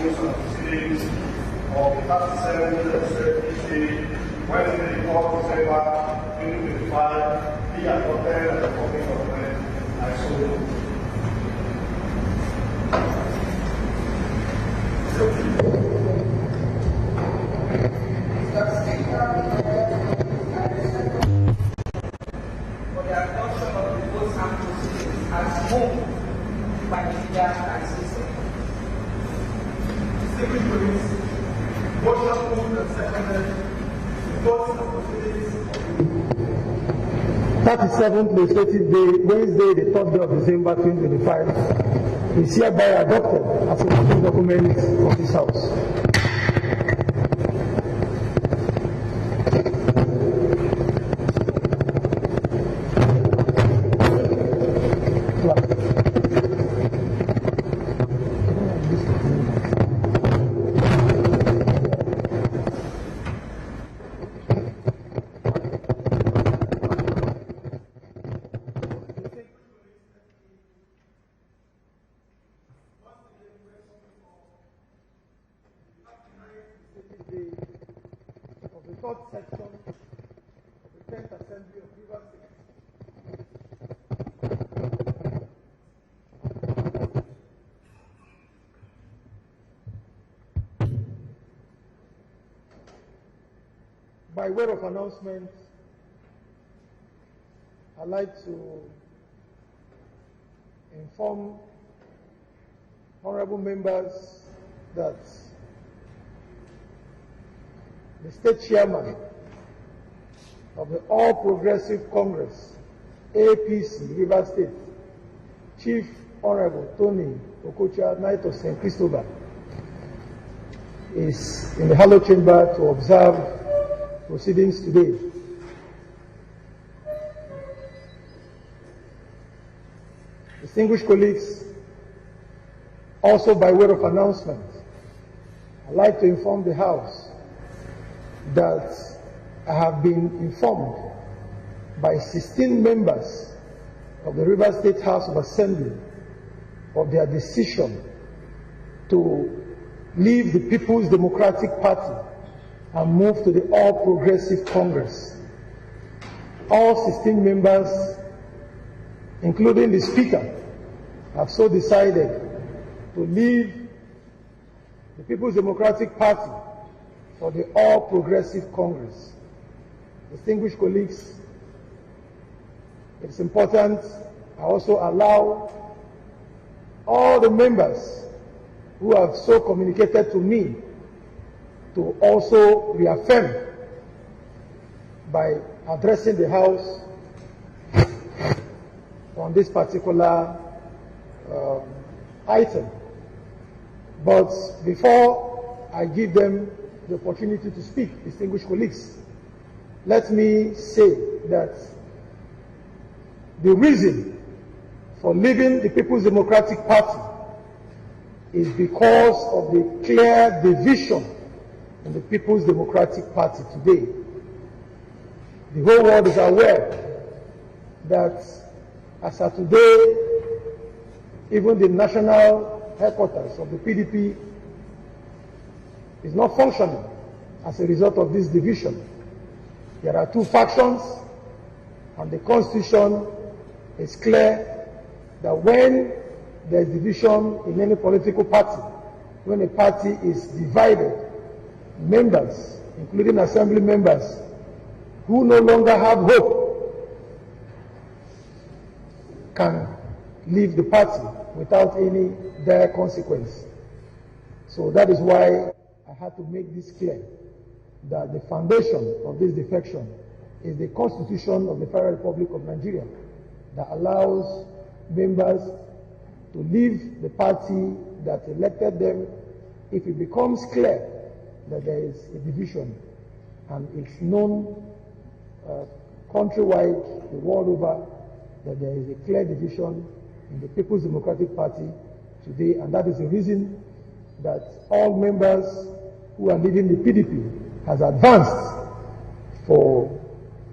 news on proceedings of the 37th APC Wednesday, 4th December 2025 be adopted as a public document. I so move. For the adoption of the votes and proceedings as moved by the leader and system. Distinguished colleagues, motion moved and seconded. The votes and proceedings of 37th legislative day, Wednesday, the 3rd day of December 2025, is hereby adopted as a public document of this House. Of the third section of the 10th Assembly of Rivers State. By way of announcement, I'd like to inform honorable members that the state chairman of the All Progressive Congress, APC, Rivers State, Chief Honorable Tony Okocha, Knight of St. Christopher, is in the Hallowed Chamber to observe proceedings today. Distinguished colleagues, also by way of announcement, I'd like to inform the House that I have been informed by 16 members of the Rivers State House of Assembly of their decision to leave the People's Democratic Party and move to the All Progressive Congress. All 16 members, including the Speaker, have so decided to leave the People's Democratic Party for the All Progressive Congress. Distinguished colleagues, it's important I also allow all the members who have so communicated to me to also reaffirm by addressing the House on this particular item. But before I give them the opportunity to speak, distinguished colleagues, let me say that the reason for leaving the People's Democratic Party is because of the clear division in the People's Democratic Party today. The whole world is aware that as of today, even the national headquarters of the PDP is not functioning as a result of this division. There are two factions, and the Constitution is clear that when there is division in any political party, when a party is divided, members, including assembly members, who no longer have hope, can leave the party without any dire consequence. So that is why I had to make this clear, that the foundation of this defection is the Constitution of the Federal Republic of Nigeria that allows members to leave the party that elected them if it becomes clear that there is a division, and it's known countrywide, the world over, that there is a clear division in the People's Democratic Party today, and that is the reason that all members who are leaving the PDP has advanced for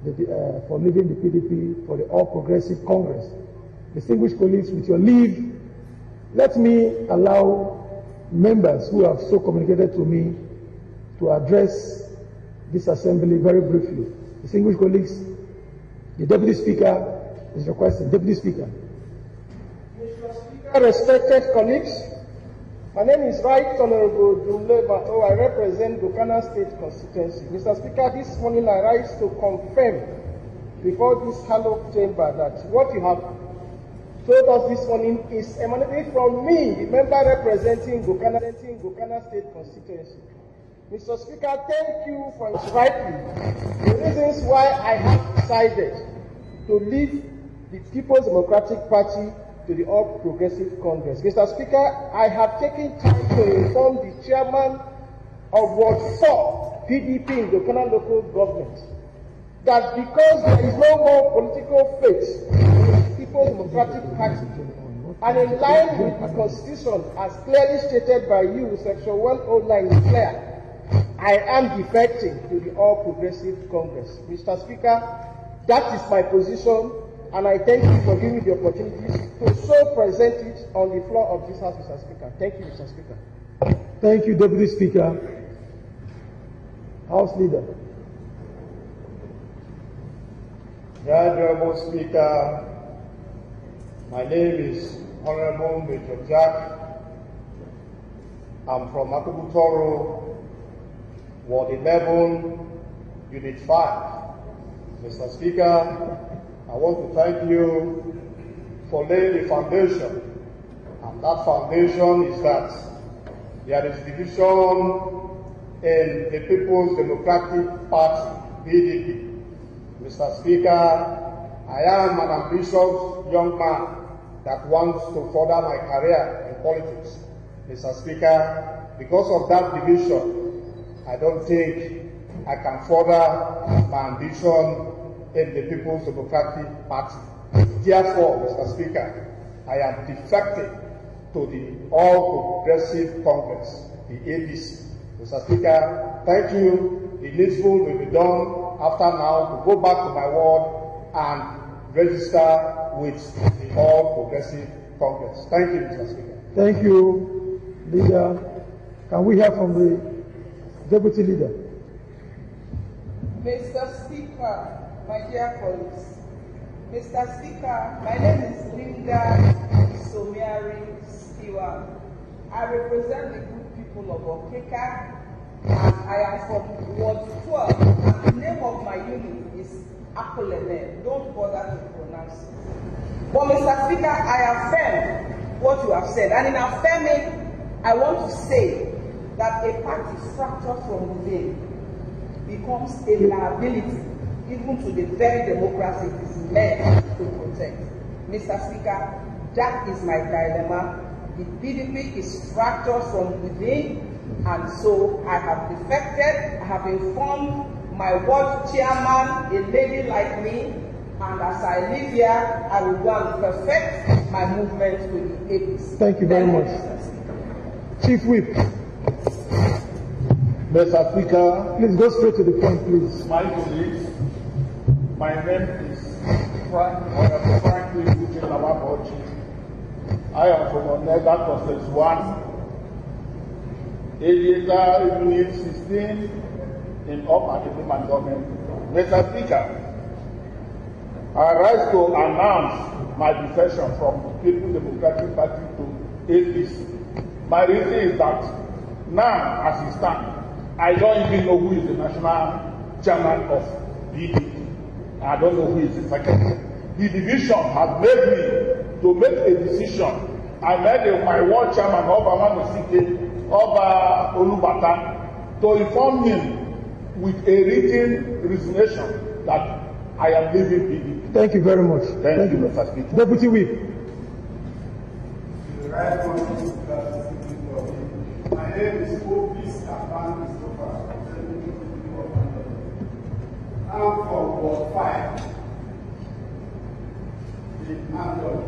leaving the PDP for the All Progressive Congress. Distinguished colleagues, with your leave, let me allow members who have so communicated to me to address this assembly very briefly. Distinguished colleagues, the Deputy Speaker is requesting. Deputy Speaker. Mr. Speaker, respected colleagues, my name is Right Honorable Jumle Bato. I represent Gokana State Constituency. Mr. Speaker, this morning I rise to confirm before this hallowed chamber that what you have told us this morning is emanating from me, the member representing Gokana State Constituency. Mr. Speaker, thank you for rightly the reasons why I have decided to leave the People's Democratic Party to the All Progressive Congress. Mr. Speaker, I have taken time to inform the chairman of Ward 4 PDP in Gokana local government that because there is no more political faith in the People's Democratic Party, and in line with the Constitution as clearly stated by you, Section 109 is clear, I am defecting to the All Progressive Congress. Mr. Speaker, that is my position, and I thank you for giving me the opportunity to so present it on the floor of this House, Mr. Speaker. Thank you, Mr. Speaker. Thank you, Deputy Speaker. House Leader. Honorable Speaker, my name is Honorable Major Jack. I'm from Akubutoro, Ward 11, Unit 5. Mr. Speaker, I want to thank you for laying the foundation. And that foundation is that there is division in the People's Democratic Party, PDP. Mr. Speaker, I am an ambitious young man that wants to further my career in politics. Mr. Speaker, because of that division, I don't think I can further my ambition in the People's Democratic Party. Therefore, Mr. Speaker, I am defecting to the All Progressive Congress, the APC. Mr. Speaker, thank you. The needful will be done after now to go back to my ward and register with the All Progressive Congress. Thank you, Mr. Speaker. Thank you, Leader. Can we hear from the Deputy Leader? Mr. Speaker, my dear colleagues, Mr. Speaker, my name is Linda Somiari Siwa. I represent the good people of Okeka, and I am from Ward 12, and the name of my unit is Akolene. Don't bother to pronounce it. But Mr. Speaker, I affirm what you have said, and in affirming, I want to say that a party fractured from within becomes a liability even to the very democracy it is meant to protect. Mr. Speaker, that is my dilemma. The PDP is fractured from within, and so I have defected. I have informed my ward chairman, a lady like me, and as I live here, I will go and perfect my movement with the APC. Thank you very much. Chief Whip. Mr. Speaker, Please go straight to the point, please. my colleagues, my name is Franklin Lawabochi. I am from Onega Constance 1, Aviator Unit 16 in Upper Department Government. Mr. Speaker, I rise to announce my defection from the People's Democratic Party to APC. My reason is that now, as it stands, I don't even know who is the national chairman of PDP. I don't know who is the secretary. The division has made me to make a decision. I made my ward chairman, Oba Manosike, Oba Olubata, to inform him with a written resignation that I am leaving PDP. Thank you very much. Thank you, Mr. Speaker. Deputy Whip. My name is Opis Afan Christopher. I'm from Ward 5 in Andon.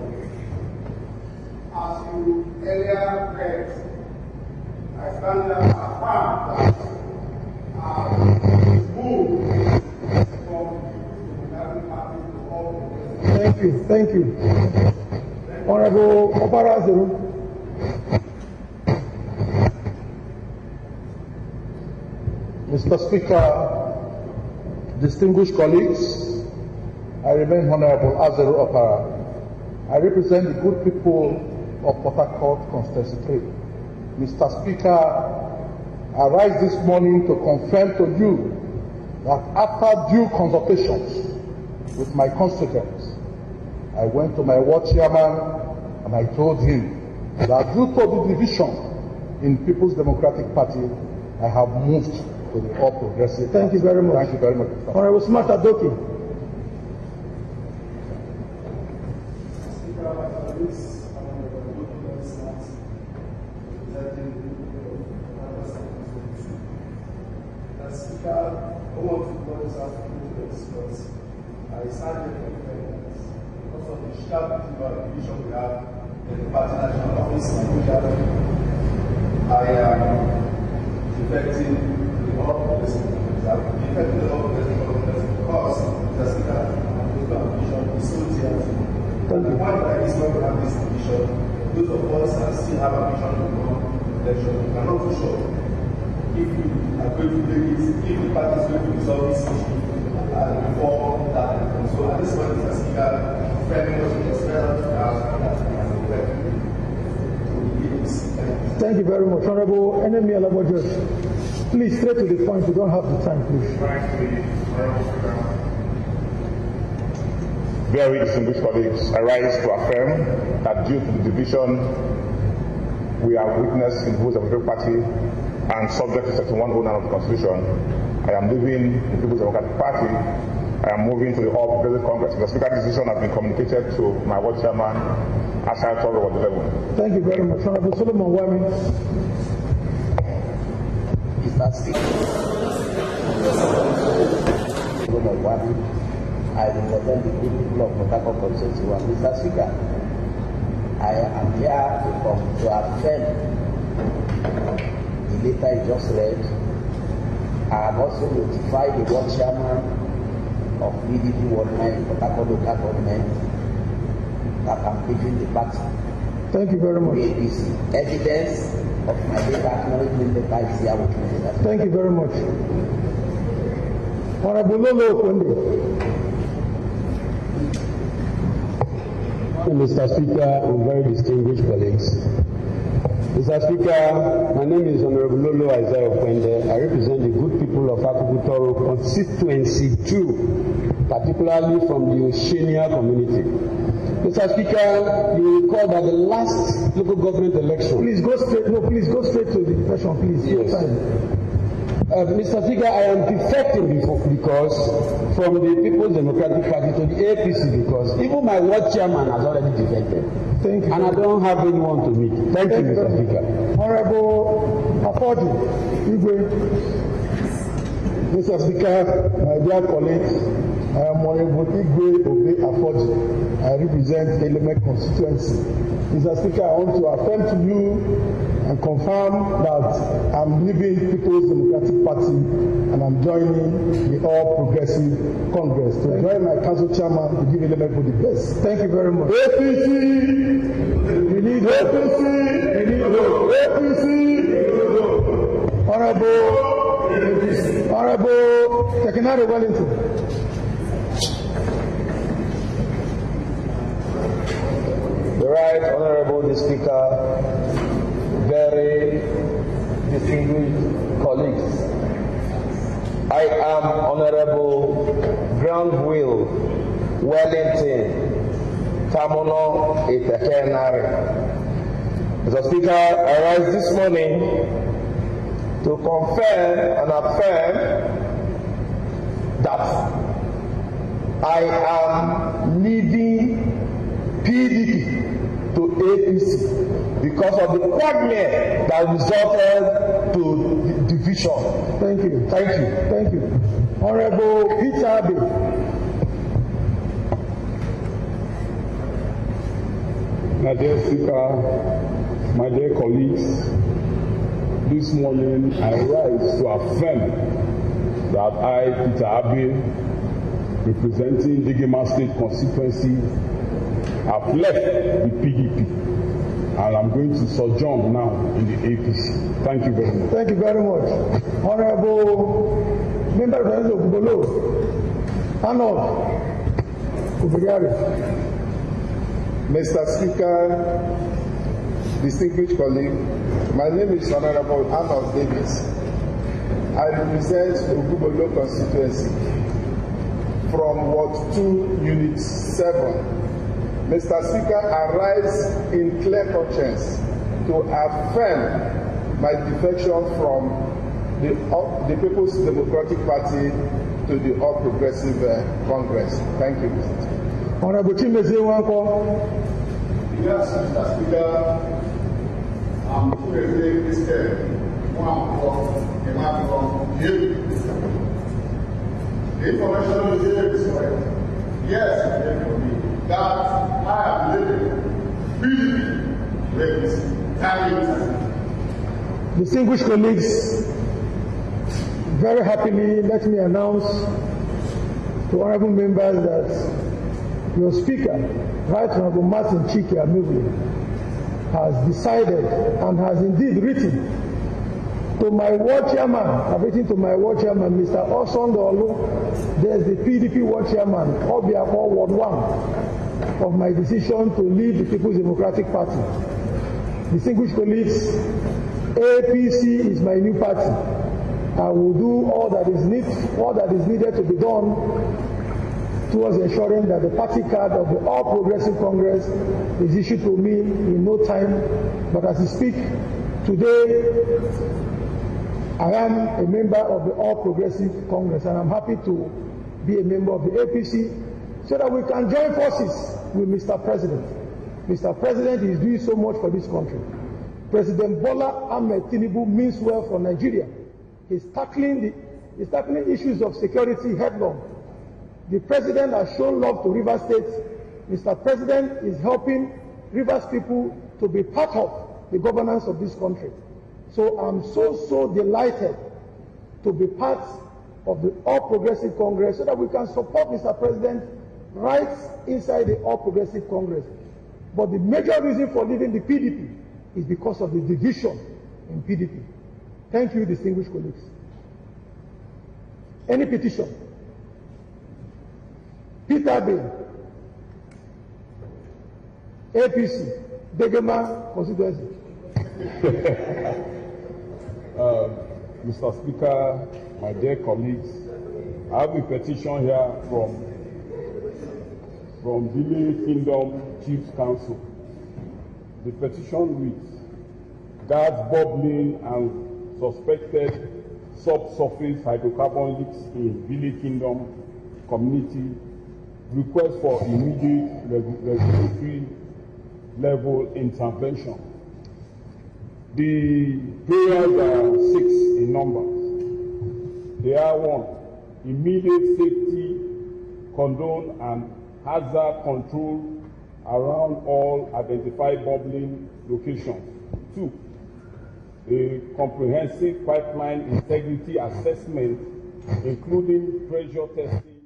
As you earlier read, I stand up and affirm that I moved from the party to all. Thank you. Thank you. Honorable Opara Zero. Mr. Speaker, distinguished colleagues, I remain Honorable Azeru Opara. I represent the good people of Port Harcourt Constituency 3. Mr. Speaker, I rise this morning to confirm to you that after due consultations with my constituents, I went to my ward chairman and I told him that due to the division in People's Democratic Party, I have moved to the All Progressive. Thank you very much. Thank you very much. Honorable Smart Adoki. I started because of the sharp division we have in the party national office in Abuja. I am defecting the all progressive government because the Speaker division is so dear. And the point that is when we have this division, those of us that still have a vision to go election, we cannot be sure if we are going to make it, if the party is going to resolve this issue before that. So at this point, Mr. Speaker, very much expect that Thank you very much. Honorable Enemy Alabo Judge. Please, straight to the point. We don't have the time, please. Very distinguished colleagues, I rise to affirm that due to the division we have witnessed in the People's Democratic Party and subject to Section 109 of the Constitution, I am leaving the People's Democratic Party. I am moving to the All Progressive Congress. The Speaker's decision has been communicated to my ward chairman as I told over the level. Thank you very much. Honorable Solomon Wami. Mr. Speaker, Solomon Wami, I represent the good people of Port Harcourt Constituency 1. Mr. Speaker, I am here to affirm the letter you just read. I have also notified the ward chairman of PDP Ward 9 Port Harcourt local government that I'm leaving the party. Thank you very much. APC. Evidence of my letter acknowledgement letter is here with me. Thank you very much. Honorable Lolo Okwende. Mr. Speaker and very distinguished colleagues. Mr. Speaker, my name is Honorable Lolo Isaiah Okwende. I represent the good people of Akubutoro Constituency 2, particularly from the Oceania community. Mr. Speaker, you recall that the last local government election. Please go straight. No, please go straight to the question, please. Yes. Mr. Speaker, I am defecting because from the People's Democratic Party to the APC because even my ward chairman has already defected. Thank you. And I don't have anyone to meet. Thank you, Mr. Speaker. Honorable Afodi, Mr. Speaker, my dear colleagues, I am Honorable Igwe Obe Afodi. I represent Element constituency. Mr. Speaker, I want to affirm to you and confirm that I'm leaving People's Democratic Party and I'm joining the All Progressive Congress to join my council chairman to give Element for the best. Thank you very much. APC! We need APC! We need APC! Honorable Tekinari Wellington. The Right Honorable the Speaker, very distinguished colleagues. I am Honorable Groundwill Wellington Tamono Etekenari. Mr. Speaker, I rise this morning to confirm and affirm that I am leaving PDP to APC because of the quagmire that resulted to the division. Thank you. Thank you. Thank you. Honorable Peter Abbey. My dear Speaker, my dear colleagues, this morning I rise to affirm that I, Peter Abbey, representing Digima State constituency, have left the PDP and I'm going to sojourn now in the APC. Thank you very much. Thank you very much. Honorable Member of Ogubolo, Arnold Ubigari. Mr. Speaker, distinguished colleague, my name is Honorable Arnold Davis. I represent Ogubolo constituency from Ward 2, Unit 7. Mr. Speaker, I rise in clear conscience to affirm my defection from the People's Democratic Party to the All Progressive Congress. Thank you, Mr. Speaker. Honorable Chimeze Wanko. Yes, Mr. Speaker, I'm Chimeze Christian Wanko, the information is here is correct. Yes, that I am living freely with this talent. Distinguished colleagues, very happily, let me announce to honorable members that your speaker, Right Honorable Martin Chike Amigwe, has decided and has indeed written to my ward chairman, I've written to my ward chairman, Mr. Osondolo, there's the PDP ward chairman, Obiako Ward 1, of my decision to leave the People's Democratic Party. Distinguished colleagues, APC is my new party. I will do all that is needed to be done towards ensuring that the party card of the All Progressive Congress is issued to me in no time. But as I speak today, I am a member of the All Progressive Congress, and I'm happy to be a member of the APC so that we can join forces with Mr. President. Mr. President is doing so much for this country. President Bola Ahmed Tinubu means well for Nigeria. He's tackling issues of security headlong. The President has shown love to Rivers State. Mr. President is helping Rivers people to be part of the governance of this country. So I'm so delighted to be part of the All Progressive Congress so that we can support Mr. President right inside the All Progressive Congress. But the major reason for leaving the PDP is because of the division in PDP. Thank you, distinguished colleagues. Any petition? Peter Bay, APC, Degema constituency. Mr. Speaker, my dear colleagues, I have a petition here from Bili Kingdom Chiefs Council. The petition reads, gas bubbling and suspected subsurface hydrocarbon leaks in Bili Kingdom community, request for immediate regulatory level intervention. The prayers are 6 in numbers. They are 1, immediate safety, condone and hazard control around all identified bubbling locations. 2, a comprehensive pipeline integrity assessment, including pressure testing,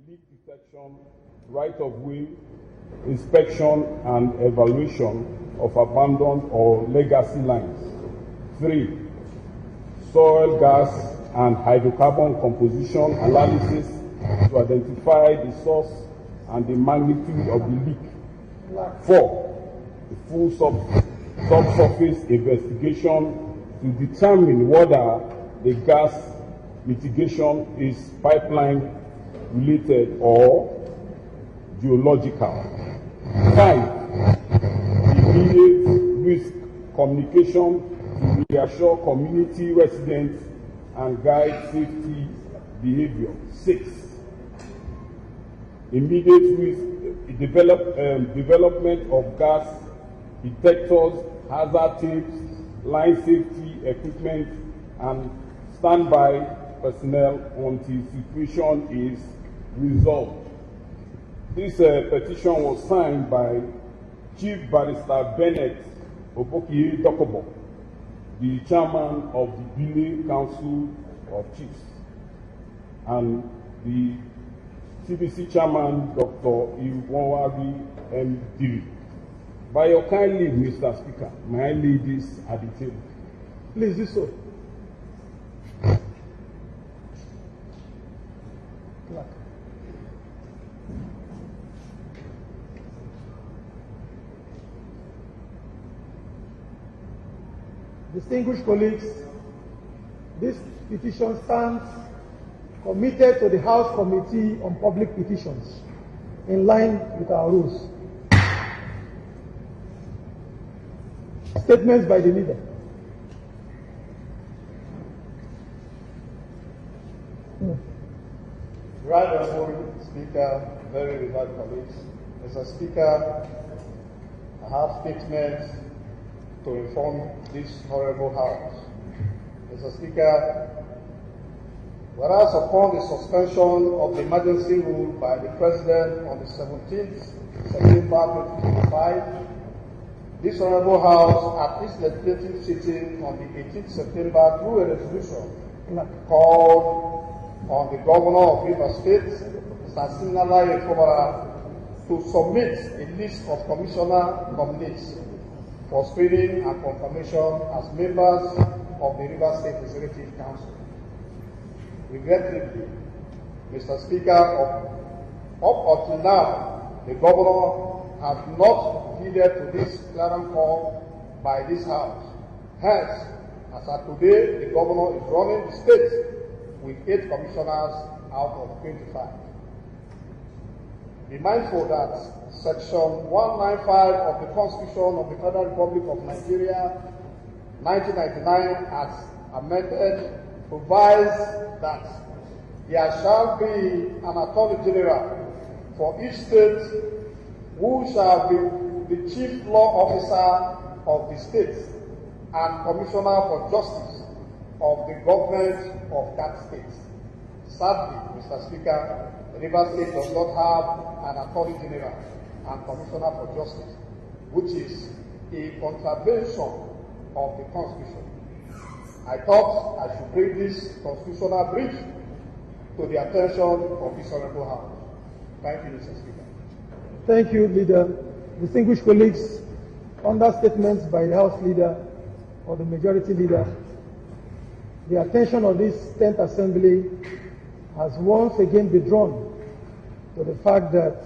leak detection, right-of-way inspection and evaluation of abandoned or legacy lines. 3, soil gas and hydrocarbon composition analysis to identify the source and the magnitude of the leak. 4, the full subsurface investigation to determine whether the gas mitigation is pipeline related or geological. 5, immediate risk communication to reassure community residents and guide safety behavior. 6, immediate risk development of gas detectors, hazard tapes, line safety equipment, and standby personnel until situation is resolved. This petition was signed by Chief Barrister Bennett Obokie Dokobo, the chairman of the Bili Council of Chiefs, and the TVC chairman, Dr. Iwonwari M. Diri. By your kind leave, Mr. Speaker, may I lead this at the table? Please do so. Clerk. Distinguished colleagues, this petition stands committed to the House Committee on Public Petitions in line with our rules. Statements by the leader. Right Honourable Speaker, very revered colleagues. Mr. Speaker, I have statements to inform this honourable House. Mr. Speaker, whereas upon the suspension of the emergency rule by the President on the 17th September 2025, this honourable House at its legislative sitting on the 18th September through a resolution called on the Governor of Rivers State, Mr. Siminalayi Fubara, to submit a list of commissioner nominees for screening and confirmation as members of the Rivers State Executive Council. Regrettably, Mr. Speaker, up until now, the Governor has not heeded to this clarion call by this House. Hence, as at today, the Governor is running the state with 8 commissioners out of 25. Be mindful that Section 195 of the Constitution of the Federal Republic of Nigeria, 1999, as amended, provides that there shall be an Attorney General for each state who shall be the Chief Law Officer of the state and Commissioner for Justice of the government of that state. Sadly, Mr. Speaker, Rivers State does not have an Attorney General and Commissioner for Justice, which is a contravention of the Constitution. I thought I should bring this constitutional breach to the attention of this honourable House. Thank you, Mr. Speaker. Thank you, Leader. Distinguished colleagues, under statements by the House Leader or the Majority Leader, the attention of this 10th Assembly has once again been drawn to the fact that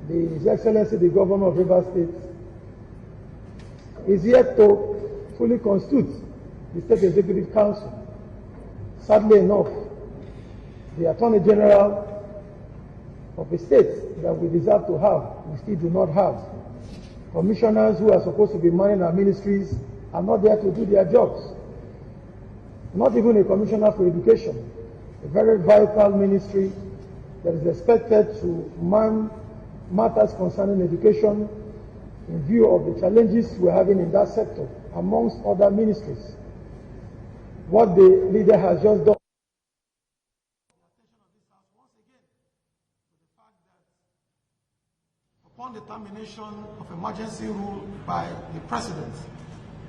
His Excellency the Governor of Rivers State is yet to fully constitute the State Executive Council. Sadly enough, the Attorney General of a state that we deserve to have, we still do not have. Commissioners who are supposed to be manning our ministries are not there to do their jobs. Not even a commissioner for education, a very vital ministry that is expected to man matters concerning education in view of the challenges we're having in that sector, amongst other ministries. What the leader has just done. Upon the termination of emergency rule by the President,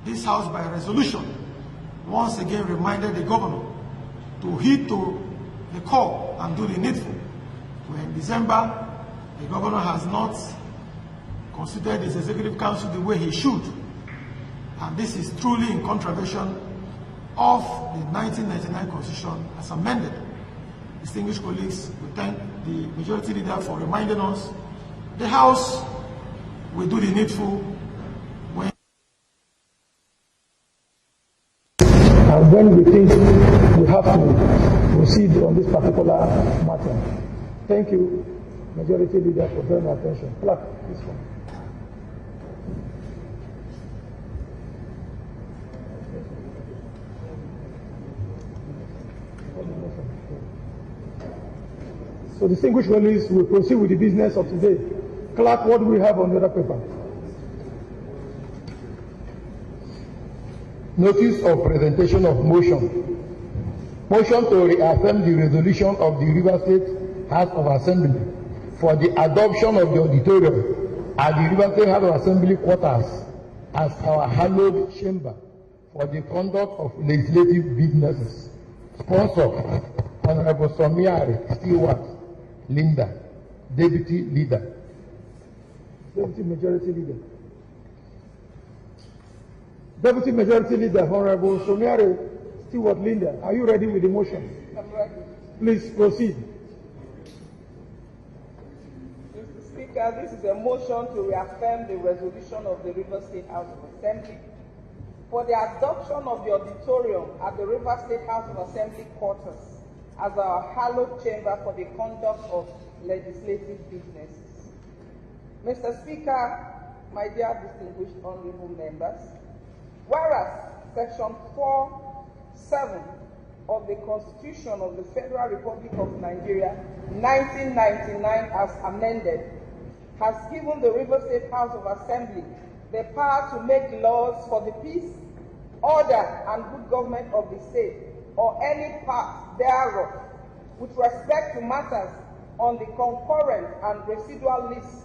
this House by resolution once again reminded the Governor to heed to the call and do the needful. When in December, the Governor has not considered his Executive Council the way he should. And this is truly in contravention of the 1999 Constitution as amended. Distinguished colleagues, we thank the Majority Leader for reminding us. The House will do the needful when and when we think we have to proceed on this particular matter. Thank you, Majority Leader, for drawing attention. Clerk, this one. So, distinguished colleagues, we proceed with the business of today. Clerk, what do we have on the other paper? Notice of presentation of motion. Motion to reaffirm the resolution of the Rivers State House of Assembly for the adoption of the auditorium at the Rivers State House of Assembly quarters as our hallowed chamber for the conduct of legislative businesses. Sponsor, Honorable Somiari Stewart Linda, Deputy Leader. Deputy Majority Leader. Deputy Majority Leader, Honorable Somiari Stewart Linda, are you ready with the motion? I'm ready. Please proceed. Mr. Speaker, this is a motion to reaffirm the resolution of the River State House of Assembly for the adoption of the auditorium at the River State House of Assembly quarters as our hallowed chamber for the conduct of legislative business. Mr. Speaker, my dear distinguished honorable members, whereas Section 4(7) of the Constitution of the Federal Republic of Nigeria, 1999 as amended, has given the River State House of Assembly the power to make laws for the peace, order, and good government of the state, or any part thereof, with respect to matters on the concurrent and residual list,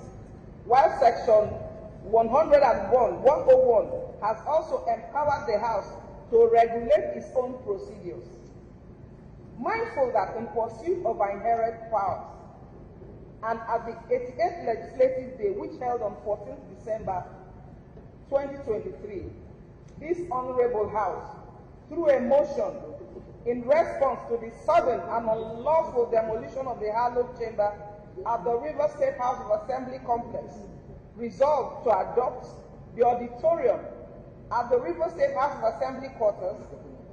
while Section 101 has also empowered the House to regulate its own procedures. Mindful that in pursuit of our inherent powers, and at the 88th Legislative Day, which held on 14th December 2023, this Honorable House, through a motion in response to the sudden and unlawful demolition of the hallowed chamber at the River State House of Assembly complex, resolved to adopt the auditorium at the River State House of Assembly quarters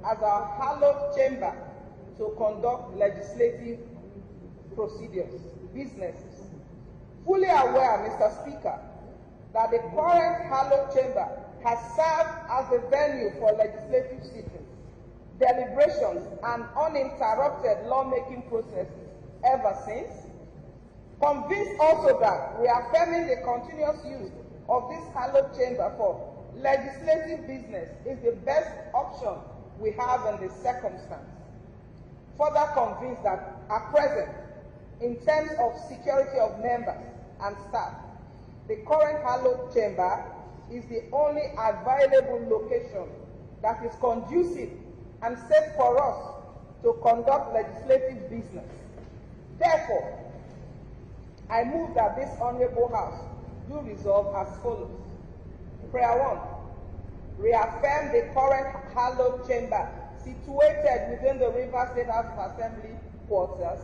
as our hallowed chamber to conduct legislative procedures, businesses. Fully aware, Mr. Speaker, that the current hallowed chamber has served as a venue for legislative sittings, deliberations, and uninterrupted lawmaking processes ever since. Convinced also that reaffirming the continuous use of this hallowed chamber for legislative business is the best option we have in this circumstance. Further convinced that at present, in terms of security of members and staff, the current hallowed chamber is the only available location that is conducive and safe for us to conduct legislative business. Therefore, I move that this Honorable House do resolve as follows. Prayer 1. Reaffirm the current hallowed chamber situated within the River State House of Assembly quarters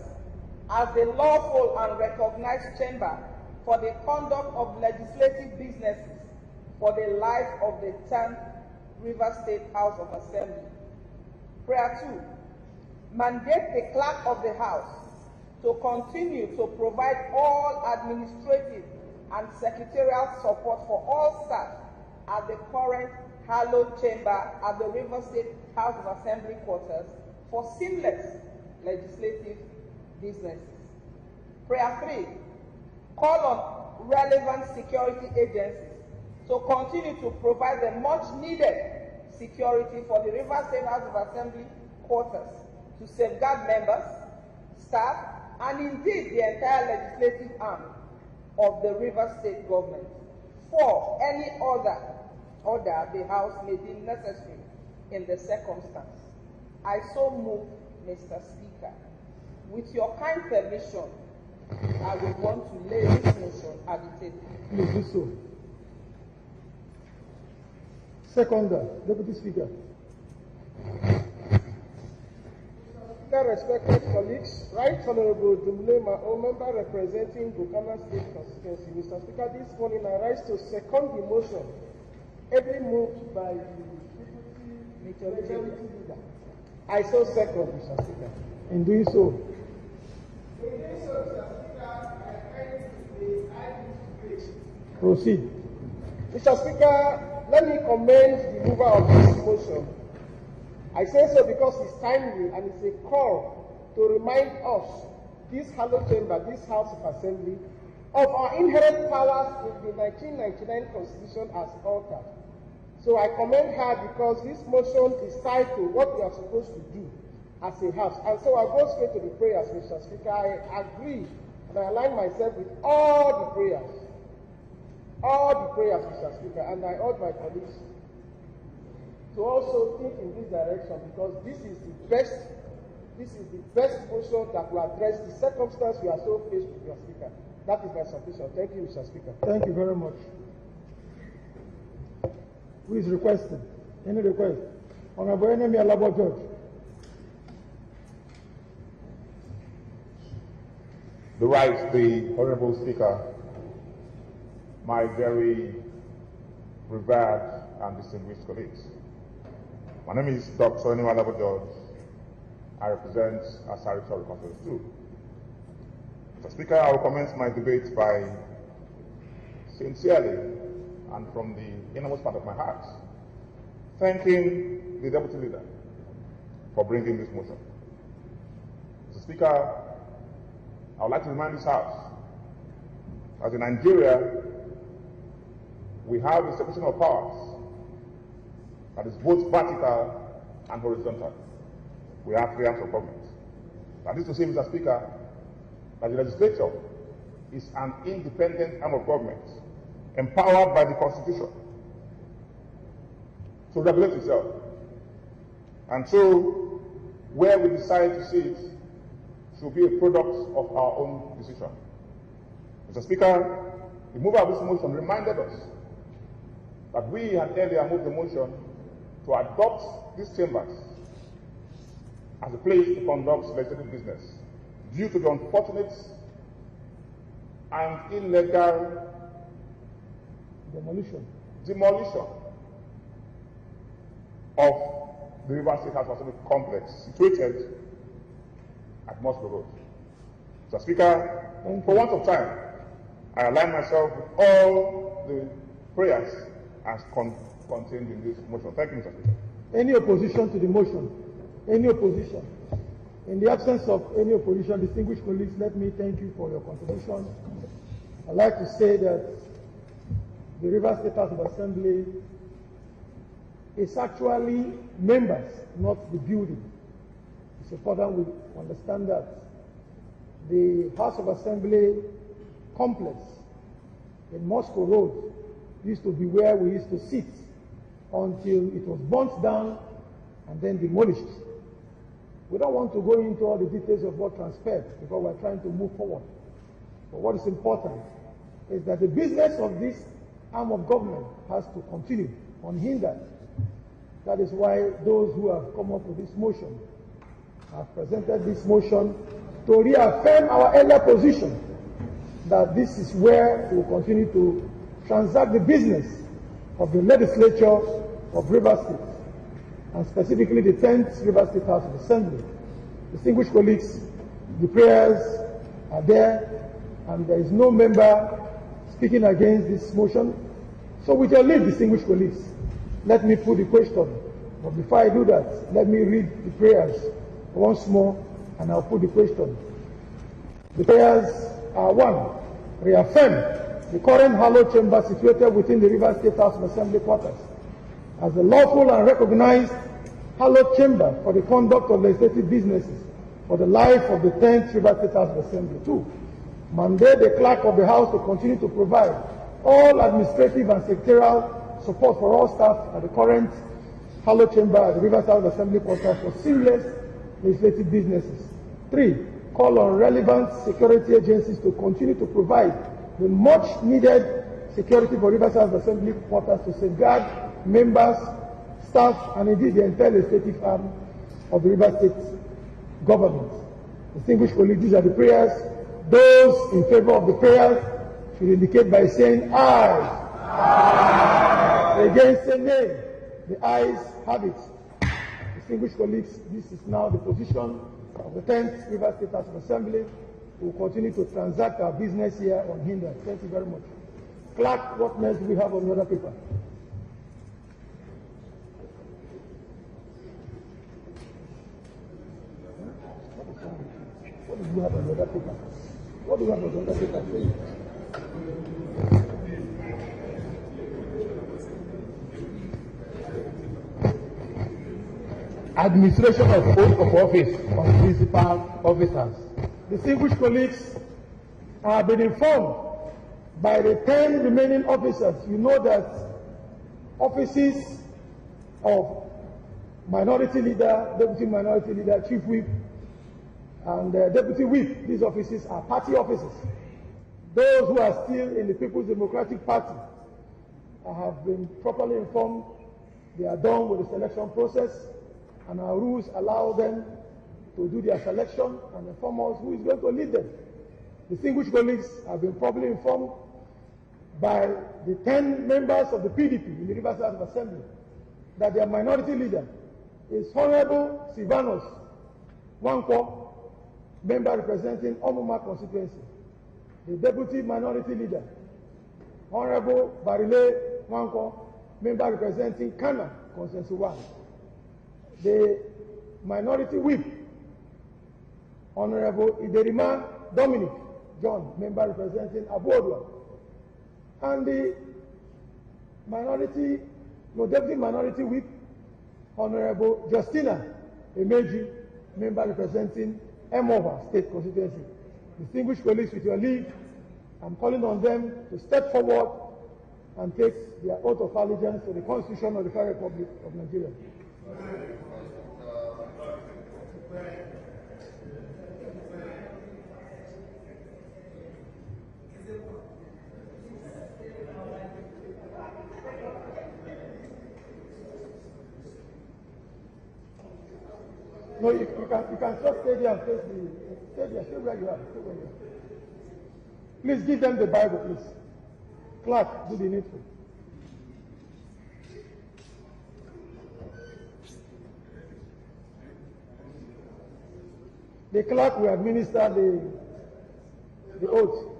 as the lawful and recognized chamber for the conduct of legislative businesses for the life of the 10th River State House of Assembly. Prayer 2. Mandate the clerk of the House to continue to provide all administrative and secretarial support for all staff at the current hallowed chamber at the River State House of Assembly quarters for seamless legislative businesses. Prayer 3. Call on relevant security agencies to continue to provide the much needed security for the River State House of Assembly quarters to safeguard members, staff, and indeed the entire legislative arm of the River State government for any other order the House may deem necessary in the circumstance. I so move, Mr. Speaker. With your kind permission, I would want to lay this motion at the table. Please do so. Seconder, Deputy Speaker. Respected colleagues, Right Honorable Dumle Mao, member representing Bukana State Constituency. Mr. Speaker, this morning I rise to second the motion, ably moved by the Majority Leader. I so second, Mr. Speaker. In doing so, proceed. Mr. Speaker, let me commend the mover of this motion. I say so because it's timely and it's a call to remind us, this hallowed chamber, this House of Assembly, of our inherent powers in the 1999 Constitution as altered. So I commend her because this motion is tied to what we are supposed to do as a House. And so I go straight to the prayers, Mr. Speaker. I agree and I align myself with all the prayers. All the prayers, Mr. Speaker, and I urge my colleagues to also think in this direction because this is the best motion that will address the circumstance we are so faced with, Mr. Speaker. That is my submission. Thank you, Mr. Speaker. Thank you very much. Who is requesting? Any request? Honorable Enemy Alabo George. The right, the Honorable Speaker, my very revered and distinguished colleagues. My name is Dr. Enemy Alabo George. I represent Asari Tori Conference 2. Mr. Speaker, I will commence my debate by sincerely and from the innermost part of my heart thanking the Deputy Leader for bringing this motion. Mr. Speaker, I would like to remind this House that in Nigeria we have a separation of powers that is both vertical and horizontal. We have three arms of government. That is to say, Mr. Speaker, that the legislature is an independent arm of government empowered by the Constitution to regulate itself. And so, where we decide to sit should be a product of our own decision. Mr. Speaker, the mover of this motion reminded us that we had earlier moved the motion to adopt these chambers as a place to conduct legislative business due to the unfortunate and illegal demolition of the River State House Assembly complex situated at Moscow Road. Mr. Speaker, for want of time, I align myself with all the prayers as contained in this motion. Thank you, Mr. Speaker. Any opposition to the motion? Any opposition? In the absence of any opposition, distinguished colleagues, let me thank you for your contribution. I'd like to say that the River State House of Assembly is actually members, not the building. It's important we understand that. The House of Assembly complex in Moscow Road used to be where we used to sit until it was burnt down and then demolished. We don't want to go into all the details of what transpired because we're trying to move forward. But what is important is that the business of this arm of government has to continue unhindered. That is why those who have come up with this motion have presented this motion to reaffirm our earlier position that this is where we will continue to transact the business of the legislature of River State, and specifically the 10th River State House of Assembly. Distinguished colleagues, the prayers are there, and there is no member speaking against this motion. So with your leave, distinguished colleagues, let me put the question. But before I do that, let me read the prayers once more, and I'll put the question. The prayers are: 1. Reaffirm the current hallowed chamber situated within the River State House of Assembly quarters as the lawful and recognized hallowed chamber for the conduct of legislative businesses for the life of the 10th River State House of Assembly. 2. Mandate the clerk of the House to continue to provide all administrative and secretarial support for all staff at the current hallowed chamber at the River State House of Assembly quarters for seamless legislative businesses. 3. Call on relevant security agencies to continue to provide the much needed security for River State House of Assembly quarters to safeguard members, staff, and indeed the entire legislative arm of the River State government. Distinguished colleagues, these are the prayers. Those in favor of the prayers should indicate by saying aye. Aye. Against say nay. The ayes have it. Distinguished colleagues, this is now the position of the 10th River State House of Assembly. We will continue to transact our business here unhindered. Thank you very much. Clerk, what next do we have on the other paper? What do you have on the other paper? What do you have on the other paper? Administration of oath of office of principal officers. Distinguished colleagues, I have been informed by the 10 remaining officers. You know that offices of minority leader, deputy minority leader, chief whip, and deputy whip, these offices are party offices. Those who are still in the People's Democratic Party, I have been properly informed they are done with the selection process, and our rules allow them to do their selection and inform us who is going to lead them. Distinguished colleagues have been properly informed by the 10 members of the PDP in the Rivers House of Assembly that their minority leader is Honorable Silvanus Wankwo, member representing Omuma constituency. The deputy minority leader, Honorable Barile Wankwo, member representing Kana constituency 1. The minority whip, Honorable Iderima Dominic John, member representing Abuodwa, and the deputy minority whip, Honorable Justina Emeji, member representing Emova State Constituency. Distinguished colleagues, with your leave, I'm calling on them to step forward and take their oath of allegiance to the Constitution of the Federal Republic of Nigeria. No, you can just stay there and face stay where you are. Stay where you are. Please give them the Bible, please. Clerk, do the needful. The clerk will administer the oath.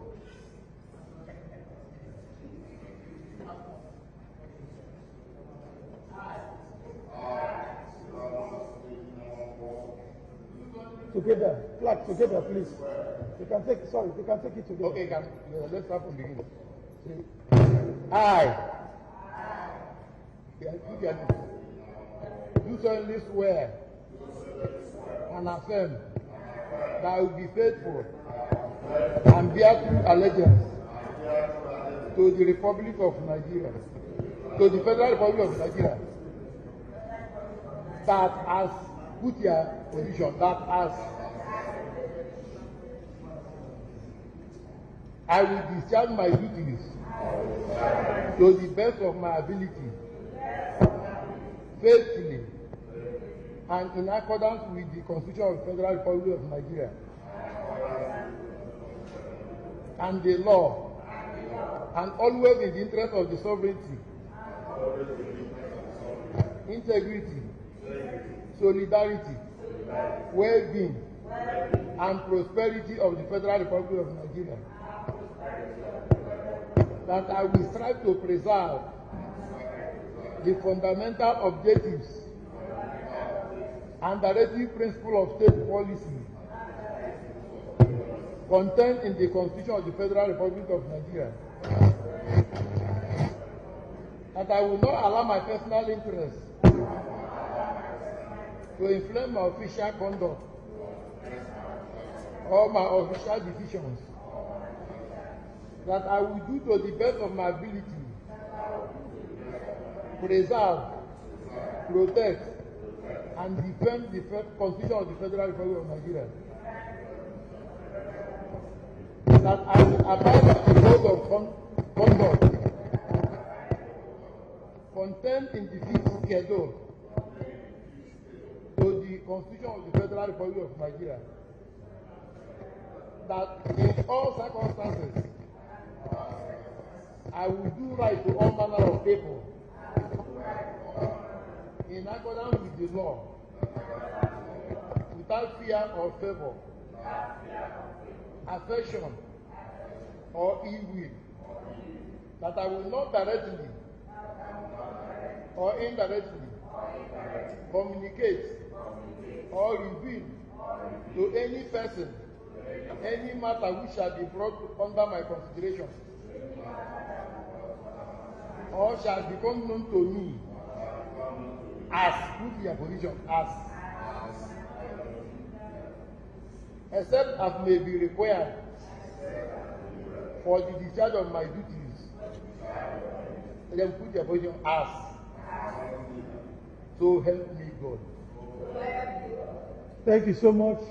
Together, clerk, together, please. You can take it together. Okay, let's start from the beginning. I do solemnly swear and affirm that I will be faithful and bear true allegiance to the Republic of Nigeria, to the Federal Republic of Nigeria, that as put your position, that as I will discharge my duties to the best of my ability, faithfully, and in accordance with the Constitution of the Federal Republic of Nigeria and the law, and always in the interest of the sovereignty, integrity, solidarity, well-being, and prosperity of the Federal Republic of Nigeria. That I will strive to preserve the fundamental objectives and directive principle of state policy contained in the Constitution of the Federal Republic of Nigeria. That I will not allow my personal interests to influence my official conduct or my official decisions. That I will do to the best of my ability, preserve, protect, and defend the Constitution of the Federal Republic of Nigeria. That I will abide by the code of conduct contained in the fifth schedule to the Constitution of the Federal Republic of Nigeria. That in all circumstances, I will do right to all manner of people in accordance with the law, without fear or favor, affection or ill will. That I will not directly or indirectly communicate or reveal to any person any matter which shall be brought under my consideration or shall become known to me as, put your position, as, except as may be required for the discharge of my duties. Then put your position as, so help me God. Thank you so much.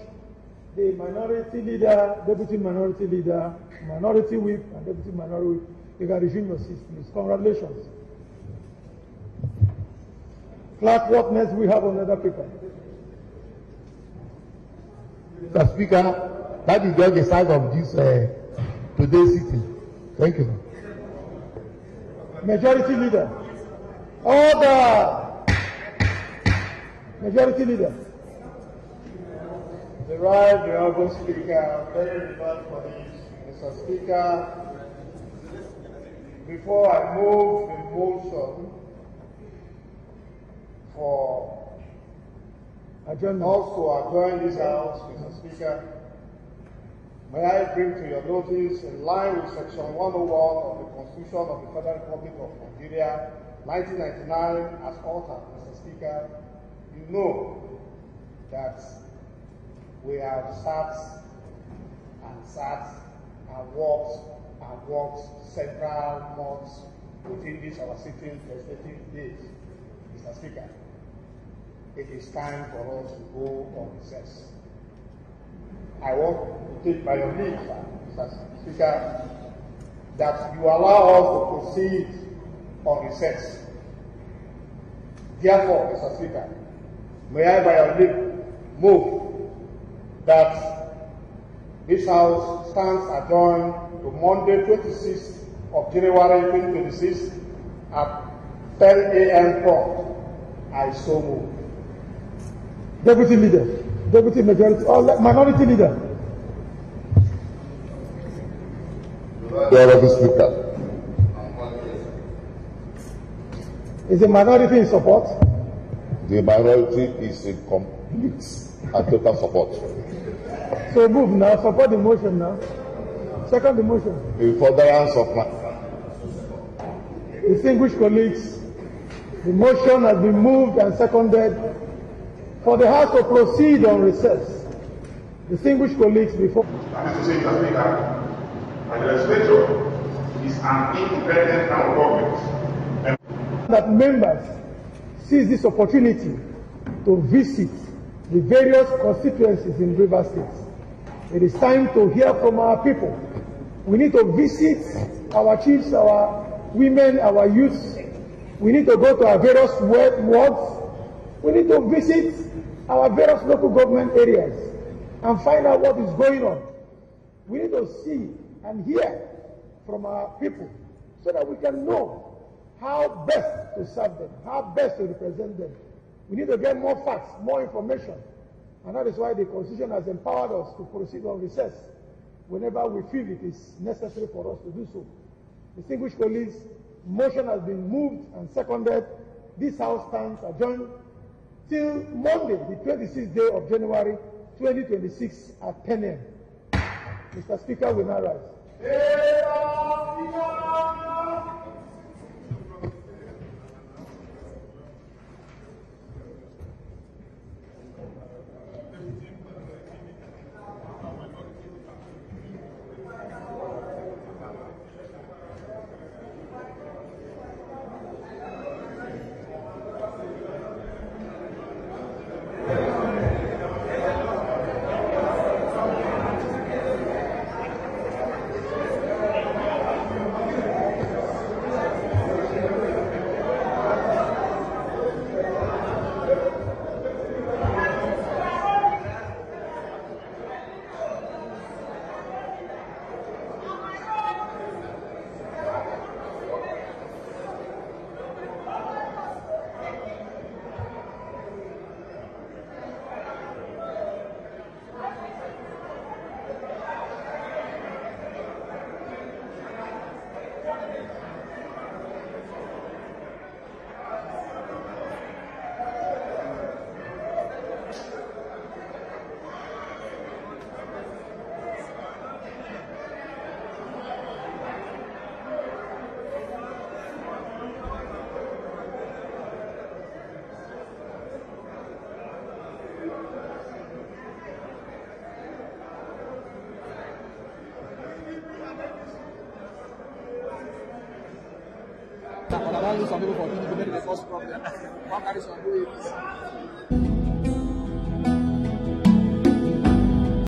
the minority leader, deputy minority leader, minority whip, and deputy minority whip. You can resume your seats, please. Congratulations. Clerk, what next we have on other paper? Mr. Speaker, that is just the size of this today's sitting. Thank you. Majority leader. Order. Majority leader. The right, the Honourable Speaker, very relevant for this, Mr. Speaker. Before I move the motion for Adjournment. also adjourn this House, Mr. Speaker, may I bring to your notice, in line with Section 101 of the Constitution of the Federal Republic of Nigeria, 1999, as altered, Mr. Speaker, you know that we have sat and walked several months within this our sitting legislative days, Mr. Speaker. It is time for us to go on recess. I want to take by your leave, Mr. Speaker, that you allow us to proceed on recess. Therefore, Mr. Speaker, may I by your leave move that this House stands adjourned to Monday, 26th of January 2026 at 10 a.m. prompt. I so move. Deputy leader, deputy majority, or minority leader. The Honourable Speaker. Is the minority in support? The minority is in complete and total support. So move now, support the motion now. Second the motion. In furtherance of my Distinguished colleagues, the motion has been moved and seconded for the House to proceed on recess. Distinguished colleagues, before. Mr. Speaker, the legislature is an independent arm of government. That members seize this opportunity to visit the various constituencies in Rivers State. It is time to hear from our people. We need to visit our chiefs, our women, our youths. We need to go to our various wards. We need to visit our various local government areas and find out what is going on. We need to see and hear from our people so that we can know how best to serve them, how best to represent them. We need to get more facts, more information. And that is why the Constitution has empowered us to proceed on recess whenever we feel it is necessary for us to do so. Distinguished colleagues, motion has been moved and seconded. This House stands adjourned till Monday, the 26th day of January 2026 at 10 a.m. Mr. Speaker will now rise. Some people for the first problem. One carries on